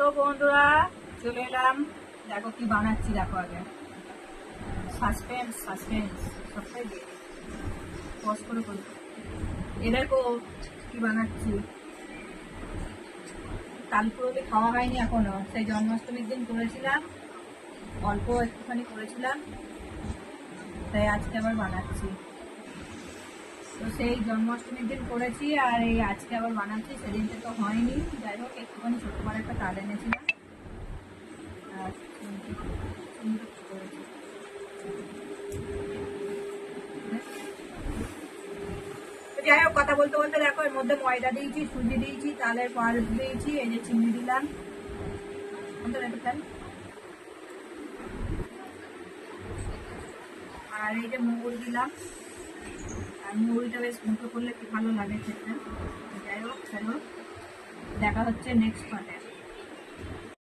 তো বন্ধুরা চলে এলাম, দেখো কি বানাচ্ছি, দেখো আগে সাসপেন্স সাসপেন্স সবটাই দিয়ে পজ করে করি। এ দেখো কি বানাচ্ছি, তালপুরোতে খাওয়া হয়নি এখনো, সেই জন্মাষ্টমীর দিন করেছিলাম, অল্প একটুখানি করেছিলাম, তাই আজকে আবার বানাচ্ছি। তো সেই জন্মাষ্টমীর দিন করেছি আর এই আজকে আবার বানাচ্ছি, সেদিনটা তো হয়নি, যাই হোক একটুখানি ছোট করে একটা তাল এনেছিলাম আর করেছি। যাই হোক কথা বলতে বলতে দেখো এর মধ্যে ময়দা দিয়েছি, সুজি দিয়েছি, তালের পাল্প দিয়েছি, এই যে চিনি দিলাম, আর এই যে মৌরি দিলাম, আর মৌরিটা বেশ মুখে করলে কি ভালো লাগে খেতে। যাই হোক চলো দেখা হচ্ছে নেক্সট পার্টে।